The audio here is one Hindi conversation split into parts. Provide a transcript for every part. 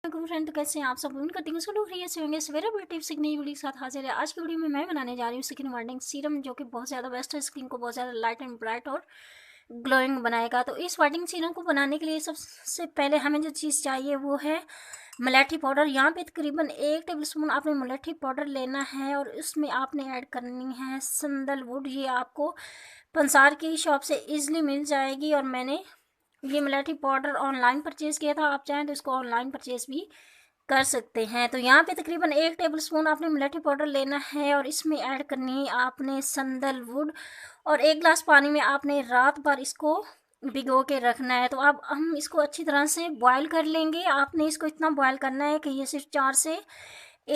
फ्रेंड, तो कैसे हैं आप सब? उम्मीद करती हूँ सब लोग खैरियत से होंगे। सवेरे बड़ी टिप्स एक नई वीडियो के साथ हाजिर है। आज की वीडियो में मैं बनाने जा रही हूँ स्किन वाइटनिंग सीरम, जो कि बहुत ज़्यादा बेस्ट है, स्किन को बहुत ज़्यादा लाइट एंड ब्राइट और ग्लोइंग बनाएगा। तो इस वाइटनिंग सीरम को बनाने के लिए सबसे पहले हमें जो चीज़ चाहिए वो है मुलैठी पाउडर। यहाँ पे तकरीबन 1 टेबलस्पून आपने मुलैठी पाउडर लेना है और इसमें आपने ऐड करनी है सैंडलवुड। ये आपको पंसार की शॉप से ईजिली मिल जाएगी और मैंने ये मुलैठी पाउडर ऑनलाइन परचेज़ किया था। आप चाहें तो इसको ऑनलाइन परचेज़ भी कर सकते हैं। तो यहाँ पे तकरीबन 1 टेबलस्पून आपने मुलैठी पाउडर लेना है और इसमें ऐड करनी है आपने सैंडलवुड और 1 गिलास पानी में आपने रात भर इसको भिगो के रखना है। तो अब हम इसको अच्छी तरह से बॉयल कर लेंगे। आपने इसको इतना बॉयल करना है कि ये सिर्फ 4 से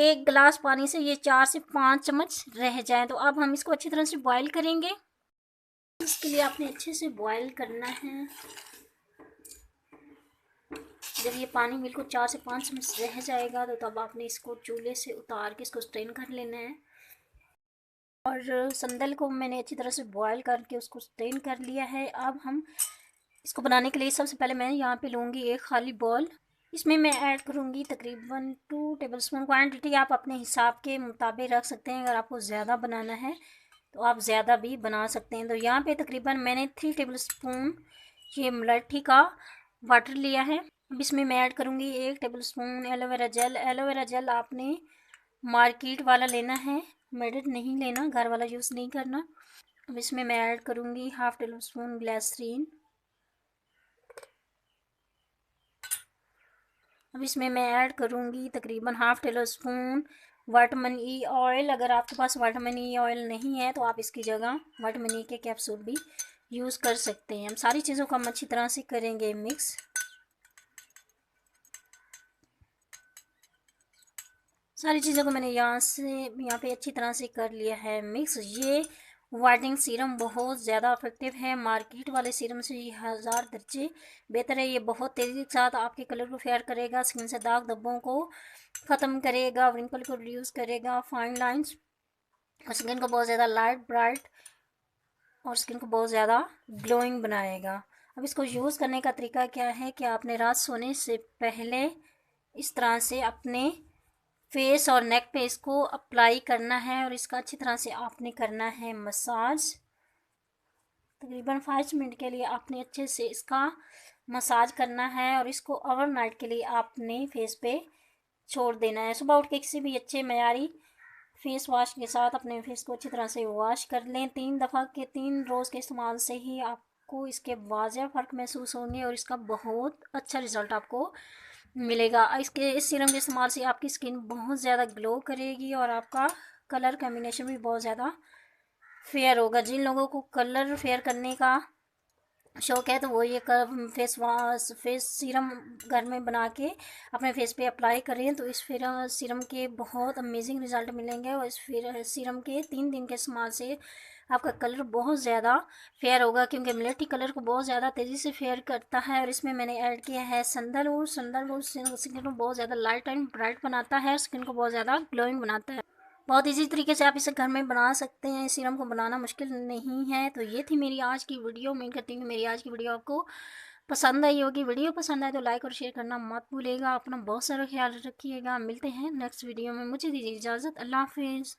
1 गिलास पानी से ये 4 से 5 चम्मच रह जाए। तो अब हम इसको अच्छी तरह से बॉयल करेंगे। इसके लिए आपने अच्छे से बॉयल करना है। जब ये पानी बिल्कुल 4 से 5 चम्मच रह जाएगा तो तब आपने इसको चूल्हे से उतार के इसको स्ट्रेन कर लेना है। और संदल को मैंने अच्छी तरह से बॉयल करके उसको स्ट्रेन कर लिया है। अब हम इसको बनाने के लिए सबसे पहले मैं यहाँ पे लूँगी एक खाली बॉल। इसमें मैं ऐड करूँगी तकरीबन 2 टेबलस्पून। क्वांटिटी आप अपने हिसाब के मुताबिक रख सकते हैं। अगर आपको ज़्यादा बनाना है तो आप ज़्यादा भी बना सकते हैं। तो यहाँ पे तकरीबन मैंने 3 टेबलस्पून ये मुलैठी का वाटर लिया है। अब इसमें मैं ऐड करूँगी 1 tablespoon aloe vera gel. Aloe vera gel आपने मार्केट वाला लेना है, मेडिड नहीं लेना, घर वाला यूज़ नहीं करना। अब इसमें मैं ऐड करूँगी हाफ़ टेबलस्पून ग्लिसरीन। अब इसमें मैं ऐड करूँगी तकरीबन half tablespoon vitamin E oil. अगर आपके पास विटामिन ई ऑयल नहीं है तो आप इसकी जगह विटामिन ई के कैप्सूल भी यूज़ कर सकते हैं। हम सारी चीज़ों को हम अच्छी तरह से करेंगे मिक्स। सारी चीज़ों को मैंने यहाँ पे अच्छी तरह से कर लिया है मिक्स। ये वाइटनिंग सीरम बहुत ज़्यादा इफेक्टिव है। मार्केट वाले सीरम से ये 1000 दर्जे बेहतर है। ये बहुत तेज़ी के साथ आपके कलर को फेयर करेगा, स्किन से दाग धब्बों को ख़त्म करेगा, रिंकल को रिड्यूस करेगा, फाइन लाइंस और स्किन को बहुत ज़्यादा लाइट ब्राइट और स्किन को बहुत ज़्यादा ग्लोइंग बनाएगा। अब इसको यूज़ करने का तरीका क्या है कि आपने रात सोने से पहले इस तरह से अपने फेस और नेक पे इसको अप्लाई करना है और इसका अच्छी तरह से आपने करना है मसाज। तकरीबन 5 मिनट के लिए आपने अच्छे से इसका मसाज करना है और इसको ओवरनाइट के लिए आपने फेस पे छोड़ देना है। सुबह उठ के किसी भी अच्छे मयारी फेस वॉश के साथ अपने फेस को अच्छी तरह से वॉश कर लें। 3 दफ़ा के 3 रोज़ के इस्तेमाल से ही आपको इसके वाज़ेह फ़र्क महसूस होंगे और इसका बहुत अच्छा रिज़ल्ट आपको मिलेगा। इस सीरम के इस्तेमाल से आपकी स्किन बहुत ज़्यादा ग्लो करेगी और आपका कलर कॉम्बिनेशन भी बहुत ज़्यादा फेयर होगा। जिन लोगों को कलर फेयर करने का शौक है तो वो ये फेस सीरम घर में बना के अपने फेस पे अप्लाई करें तो इस सीरम के बहुत अमेजिंग रिज़ल्ट मिलेंगे। और इस सीरम के 3 दिन के इस्तेमाल से आपका कलर बहुत ज़्यादा फेयर होगा, क्योंकि मुलैठी कलर को बहुत ज़्यादा तेज़ी से फेयर करता है। और इसमें मैंने ऐड किया है सैंडलवुड। सैंडलवुड स्किन को बहुत ज़्यादा लाइट एंड ब्राइट बनाता है, स्किन को बहुत ज़्यादा ग्लोइंग बनाता है। बहुत इजी तरीके से आप इसे घर में बना सकते हैं। इस सीरम को बनाना मुश्किल नहीं है। तो ये थी मेरी आज की वीडियो। उम्मीद करती हूँ मेरी आज की वीडियो आपको पसंद आई होगी। वीडियो पसंद आए तो लाइक और शेयर करना मत भूलिएगा। अपना बहुत सारा ख्याल रखिएगा। मिलते हैं नेक्स्ट वीडियो में। मुझे दीजिए इजाज़त। अल्लाह हाफिज़।